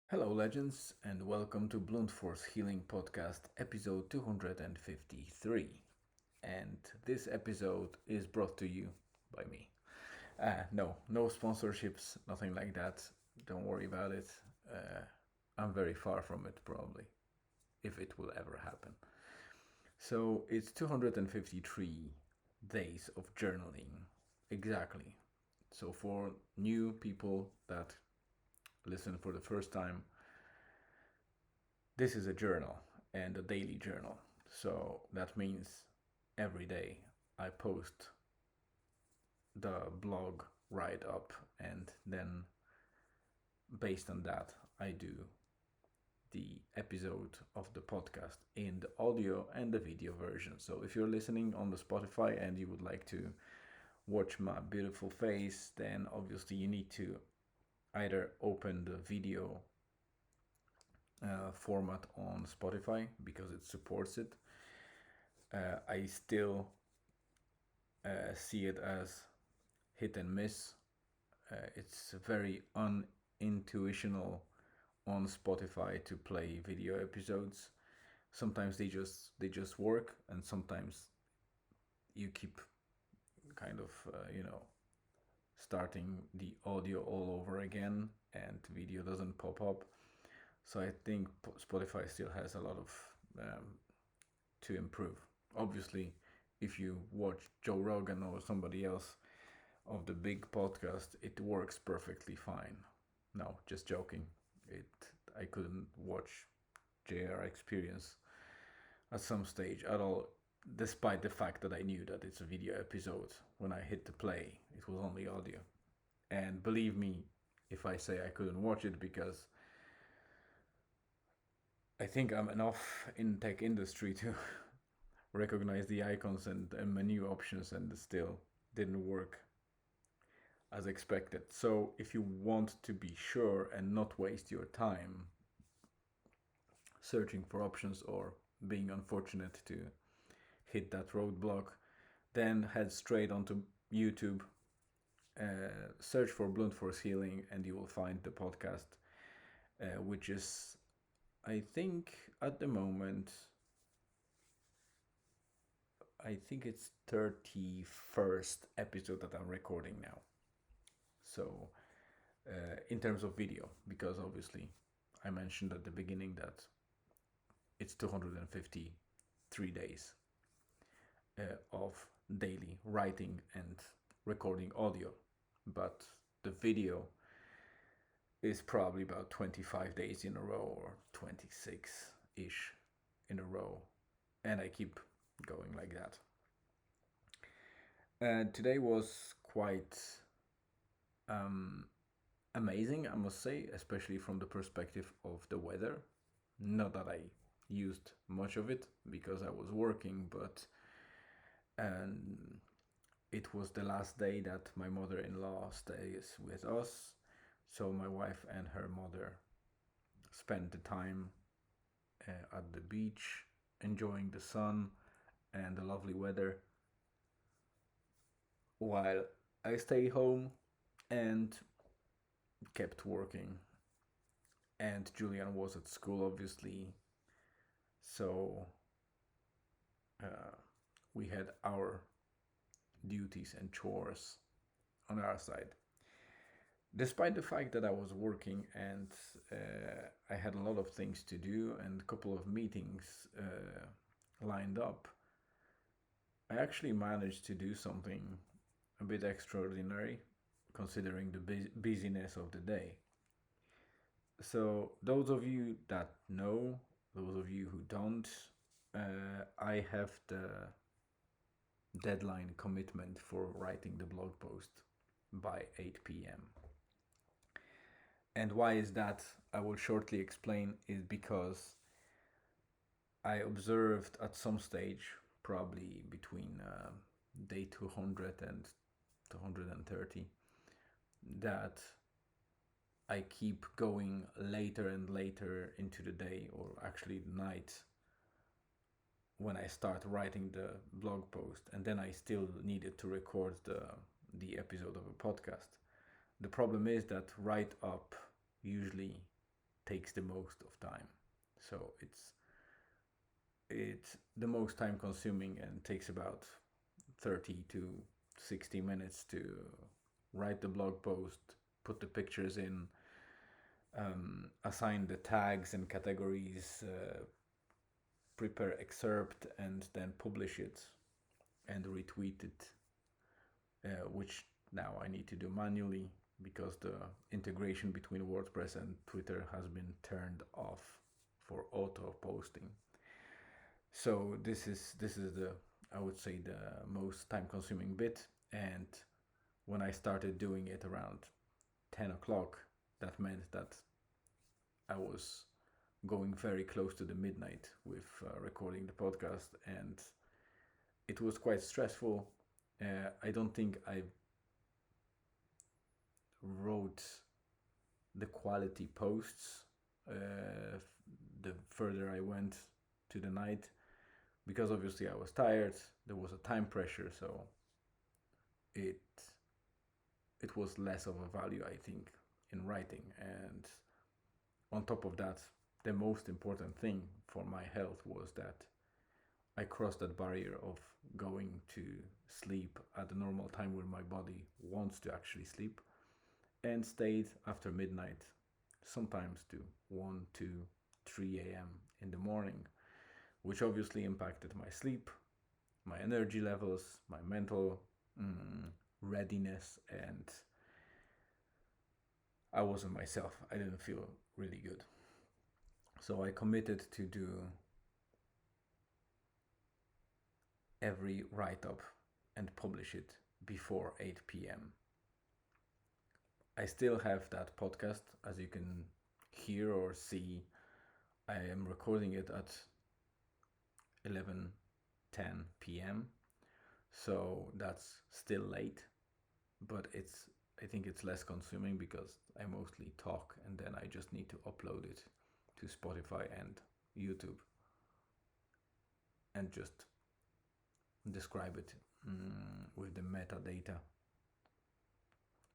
Hello, legends, and welcome to Blunt Force Healing Podcast, episode 253. And this episode is brought to you by me. No sponsorships, nothing like that. Don't worry about it. Uh, I'm very far from it, probably, if it will ever happen. So it's 253 days of journaling. Exactly. So for new people that listen for the first time, this is a journal and a daily journal. So that means every day I post the blog write up, and then based on that, I do the episode of the podcast in the audio and the video version. So if you're listening on the Spotify and you would like to watch my beautiful face, then obviously you need to either open the video format on Spotify because it supports it. I still see it as hit and miss. It's very unintuitional on Spotify to play video episodes. Sometimes they just work, and sometimes you keep kind of starting the audio all over again, and video doesn't pop up. So I think Spotify still has a lot of um, to improve. Obviously, if you watch Joe Rogan or somebody else of the big podcast, it works perfectly fine. No, just joking. It I couldn't watch JR Experience at some stage at all, despite the fact that I knew that it's a video episode. When I hit the play, it was only audio. And believe me, if I say I couldn't watch it, because I think I'm enough in tech industry to recognize the icons and menu options, and it still didn't work as expected. So if you want to be sure and not waste your time searching for options or being unfortunate to hit that roadblock, then head straight onto YouTube, search for Blunt Force Healing, and you will find the podcast, which is, I think, at the moment, I think it's 31st episode that I'm recording now. So, in terms of video, because obviously I mentioned at the beginning that it's 253 days of daily writing and recording audio, but the video is probably about 25 days in a row, or 26 ish in a row, and I keep going like that. And today was quite um, amazing, I must say, especially from the perspective of the weather. Not that I used much of it because I was working, but and it was the last day that my mother-in-law stays with us. So my wife and her mother spent the time at the beach, enjoying the sun and the lovely weather, while I stayed home and kept working. And Julian was at school, obviously, so uh, we had our duties and chores on our side. Despite the fact that I was working and I had a lot of things to do and a couple of meetings lined up, I actually managed to do something a bit extraordinary considering the busyness of the day. So, those of you that know, those of you who don't, I have the deadline commitment for writing the blog post by 8 p.m. And why is that? I will shortly explain. Is because I observed at some stage, probably between day 200 and 230, that I keep going later and later into the day, or actually the night, when I start writing the blog post, and then I still needed to record the episode of a podcast. The problem is that write up usually takes the most of time. So it's the most time consuming and takes about 30 to 60 minutes to write the blog post, put the pictures in, assign the tags and categories, prepare excerpt, and then publish it and retweet it, which now I need to do manually because the integration between WordPress and Twitter has been turned off for auto posting. So this is the, I would say, the most time consuming bit. And when I started doing it around 10 o'clock, that meant that I was going very close to the midnight with recording the podcast, and it was quite stressful. I don't think I wrote the quality posts the further I went to the night, because obviously I was tired. There was a time pressure, so it was less of a value, I think, in writing. And on top of that, the most important thing for my health was that I crossed that barrier of going to sleep at the normal time where my body wants to actually sleep, and stayed after midnight, sometimes to 1, 2, 3 a.m. in the morning, which obviously impacted my sleep, my energy levels, my mental readiness, and I wasn't myself. I didn't feel really good. So I committed to do every write-up and publish it before 8 p.m. I still have that podcast, as you can hear or see. I am recording it at 11:10 p.m. So that's still late, but I think it's less consuming because I mostly talk and then I just need to upload it to Spotify and YouTube and just describe it with the metadata.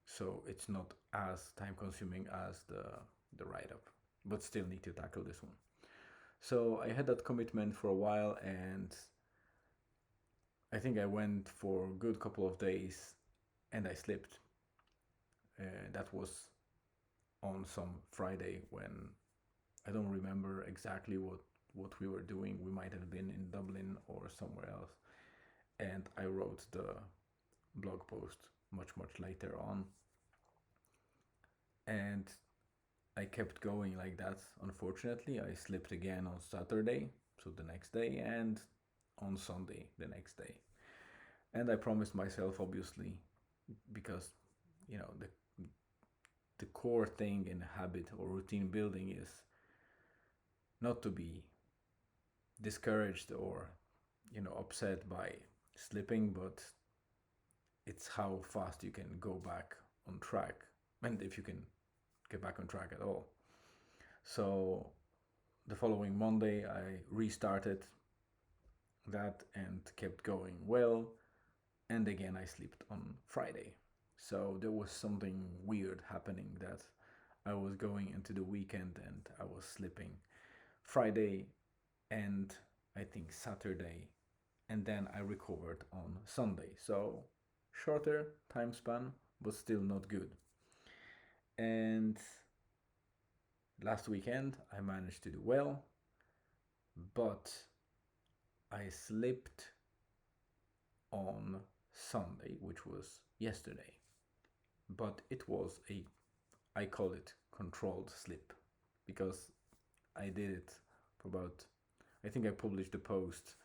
So it's not as time consuming as the write up, but still need to tackle this one. So I had that commitment for a while, and I think I went for a good couple of days and I slipped. That was on some Friday when I don't remember exactly what we were doing. We might have been in Dublin or somewhere else. And I wrote the blog post much later on. And I kept going like that. Unfortunately, I slipped again on Saturday, so the next day, and on Sunday, the next day. And I promised myself, obviously, because the core thing in habit or routine building is not to be discouraged or upset by slipping, but it's how fast you can go back on track, and if you can get back on track at all. So the following Monday I restarted that and kept going well, and again I slipped on Friday. So there was something weird happening, that I was going into the weekend and I was slipping Friday and I think Saturday, and then I recovered on Sunday. So shorter time span, but still not good. And last weekend I managed to do well, but I slipped on Sunday, which was yesterday. But it was I call it controlled slip, because I did it for about, I think I published the post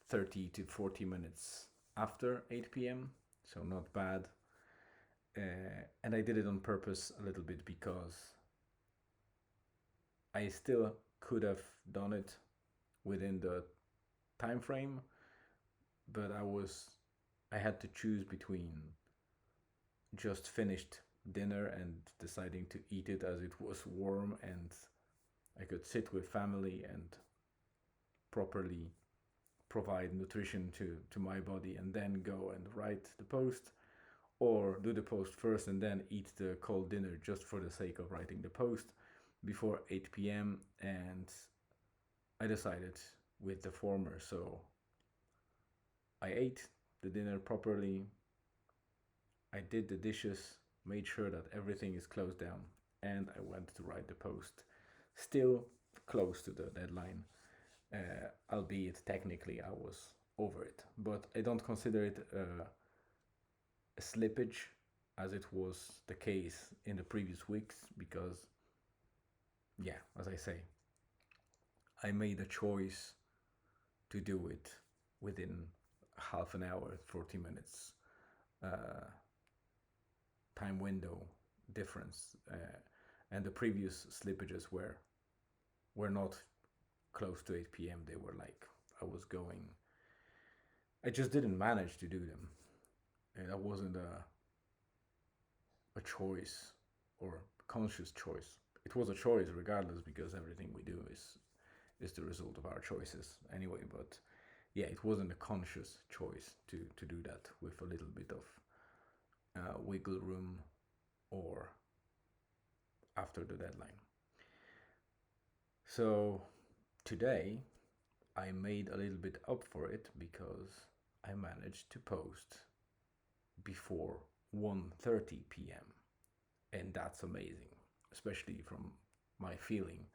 30 to 40 minutes after 8 p.m. So not bad. And I did it on purpose a little bit because I still could have done it within the time frame, but I had to choose between just finished dinner and deciding to eat it as it was warm, and I could sit with family and properly provide nutrition to my body and then go and write the post, or do the post first and then eat the cold dinner just for the sake of writing the post. before 8 p.m. and I decided with the former. So I ate the dinner properly, I did the dishes, made sure that everything is closed down, and I went to write the post. Still close to the deadline, albeit technically I was over it. But I don't consider it a slippage as it was the case in the previous weeks because, yeah, as I say, I made a choice to do it within half an hour, 40 minutes uh, time window difference. And the previous slippages were not close to 8 p.m. They were like I was going. I just didn't manage to do them, and that wasn't a choice or conscious choice. It was a choice regardless because everything we do is the result of our choices anyway. But yeah, it wasn't a conscious choice to do that with a little bit of wiggle room or after the deadline. So today I made a little bit up for it because I managed to post before 1:30 p.m. and that's amazing, especially from my feeling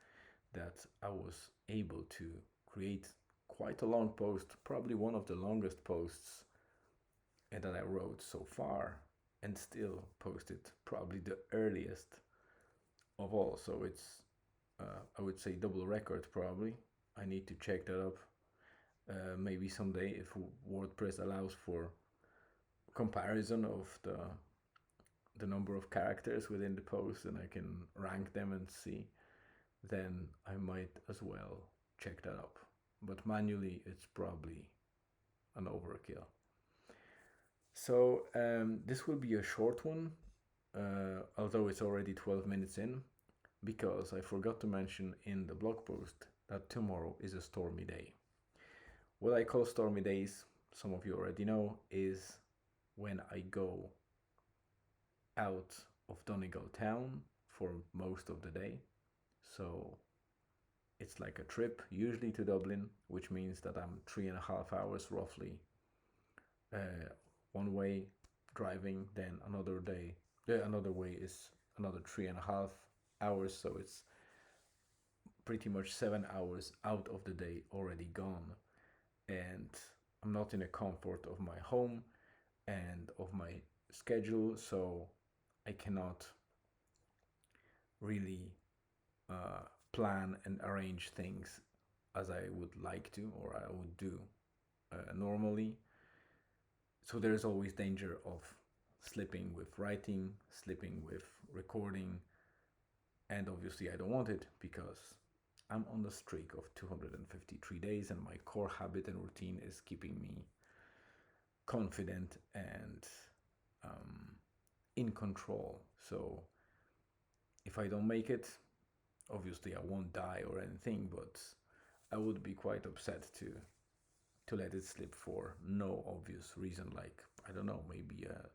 that I was able to create quite a long post, probably one of the longest posts that I wrote so far, and still posted probably the earliest of all. So it's, I would say, double record probably. I need to check that up. Maybe someday if WordPress allows for comparison of the number of characters within the post and I can rank them and see, then I might as well check that up. But manually, it's probably an overkill. So this will be a short one, although it's already 12 minutes in, because I forgot to mention in the blog post that tomorrow is a stormy day. What I call stormy days, some of you already know, is when I go out of Donegal town for most of the day. So it's like a trip, usually to Dublin, which means that I'm 3.5 hours roughly one way driving, then another day, another way is another 3.5 hours. So it's pretty much 7 hours out of the day already gone. And I'm not in the comfort of my home and of my schedule, so I cannot really plan and arrange things as I would like to or I would do normally. So there's always danger of slipping with writing, slipping with recording, and obviously I don't want it because I'm on the streak of 253 days and my core habit and routine is keeping me confident and in control. So if I don't make it, obviously I won't die or anything, but I would be quite upset to let it slip for no obvious reason, like I don't know, maybe a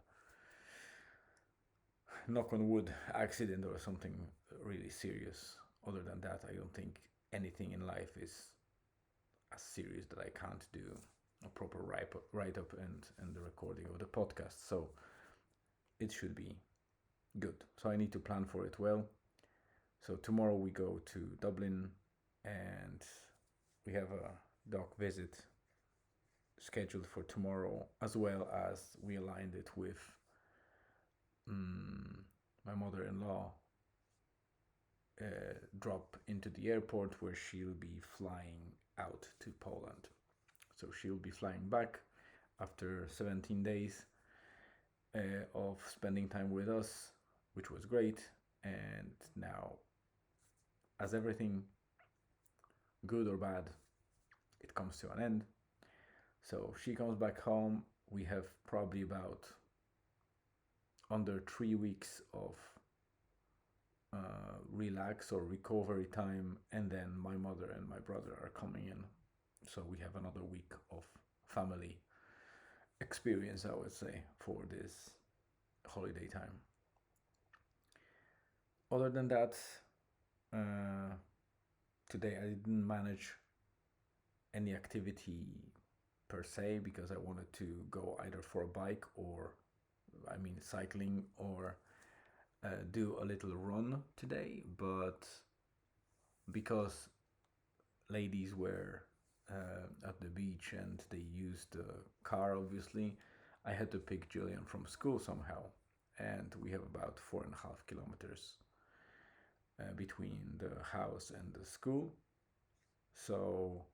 knock on wood accident or something really serious. Other than that, I don't think anything in life is as serious that I can't do a proper write up and the recording of the podcast. So it should be good. So I need to plan for it well. So tomorrow we go to Dublin and we have a doc visit scheduled for tomorrow, as well as we aligned it with my mother-in-law drop into the airport where she'll be flying out to Poland. So she'll be flying back after 17 days of spending time with us, which was great. And now, as everything, good or bad, it comes to an end. So she comes back home. We have probably about under 3 weeks of relax or recovery time, and then my mother and my brother are coming in. So we have another week of family experience, I would say, for this holiday time. Other than that, Uh, Today I didn't manage any activity per se because I wanted to go either for a bike or, I mean, cycling or do a little run today. But because ladies were at the beach and they used the car, obviously, I had to pick Julian from school somehow. And we have about 4.5 kilometers between the house and the school. So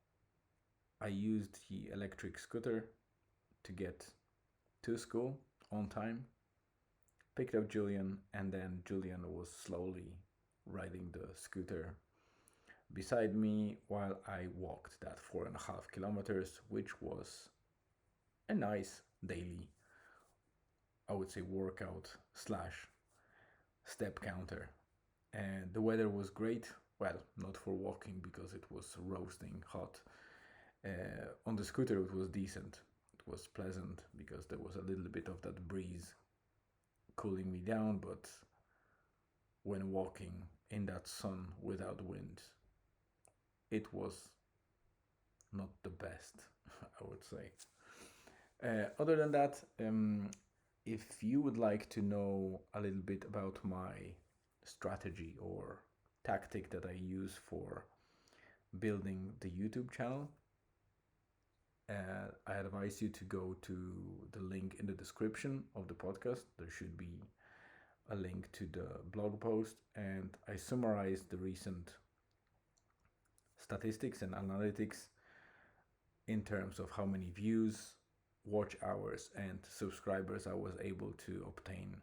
I used the electric scooter to get to school on time, picked up Julian, and then Julian was slowly riding the scooter beside me while I walked that 4.5 kilometers, which was a nice daily, I would say, workout slash step counter. And the weather was great. Well, not for walking because it was roasting hot. On the scooter, it was decent. It was pleasant because there was a little bit of that breeze cooling me down, but when walking in that sun without wind, it was not the best, I would say. Other than that, if you would like to know a little bit about my strategy or tactic that I use for building the YouTube channel, I advise you to go to the link in the description of the podcast. There should be a link to the blog post, and I summarized the recent statistics and analytics in terms of how many views, watch hours, and subscribers I was able to obtain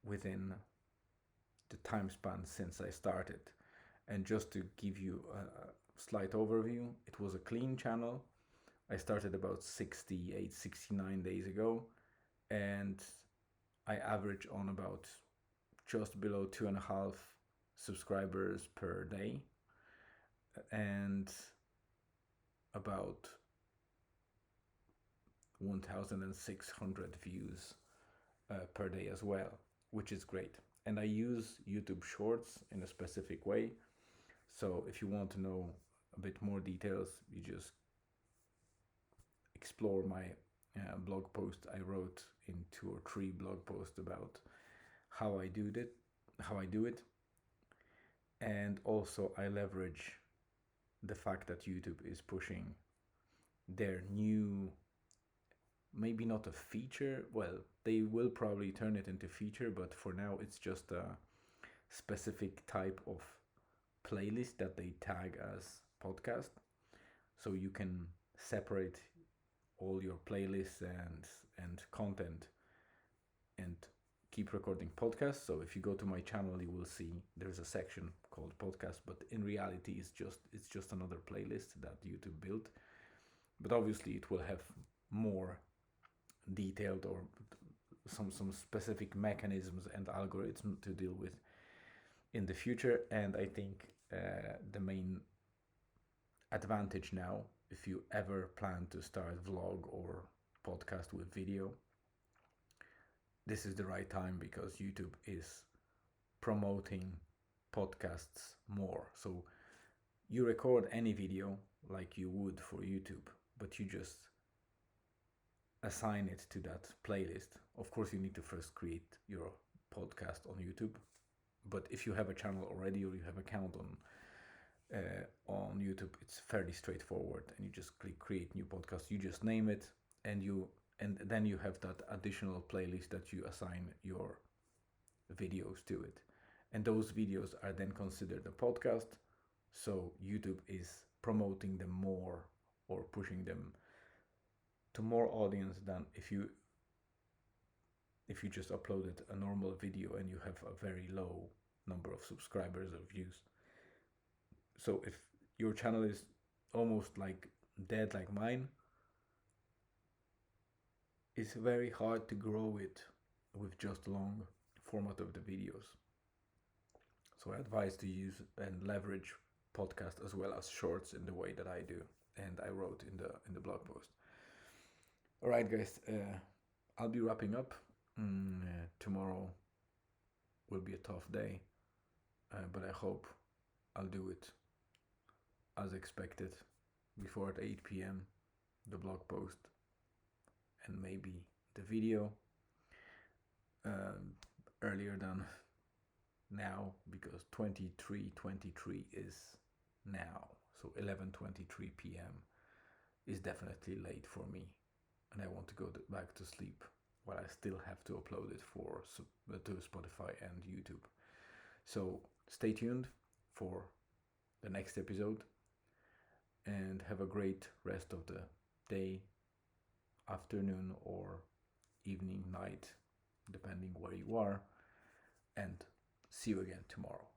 within the time span since I started. And just to give you a slight overview, it was a clean channel. I started about 68, 69 days ago, and I average on about just below 2.5 subscribers per day and about 1,600 views per day as well, which is great. And I use YouTube Shorts in a specific way. So if you want to know a bit more details, you just explore my blog post I wrote in 2 or 3 blog posts about how I do it. And also I leverage the fact that YouTube is pushing their new, maybe not a feature, well, they will probably turn it into feature, but for now it's just a specific type of playlist that they tag as podcast. So you can separate all your playlists and content and keep recording podcasts. So if you go to my channel, you will see there's a section called podcast, but in reality it's just another playlist that YouTube built. But obviously it will have more detailed or some specific mechanisms and algorithms to deal with in the future. And I think the main advantage now, if you ever plan to start vlog or podcast with video, this is the right time because YouTube is promoting podcasts more. So you record any video like you would for YouTube, but you just assign it to that playlist. Of course, you need to first create your podcast on YouTube, but if you have a channel already or you have an account on YouTube, it's fairly straightforward, and you just click create new podcast. You just name it, and then you have that additional playlist that you assign your videos to it, and those videos are then considered a podcast. So YouTube is promoting them more or pushing them to more audience than if you just uploaded a normal video and you have a very low number of subscribers or views. So if your channel is almost like dead like mine, it's very hard to grow it with just long format of the videos. So I advise to use and leverage podcast as well as shorts in the way that I do, and I wrote in the blog post. All right, guys, I'll be wrapping up. Tomorrow will be a tough day. but I hope I'll do it as expected before at 8 p.m. the blog post and maybe the video earlier than now, because 23:23 is now, so 11:23 p.m. is definitely late for me, and I want to go back to sleep while I still have to upload it to Spotify and YouTube. So stay tuned for the next episode and have a great rest of the day, afternoon, or evening, night, depending where you are, and see you again tomorrow.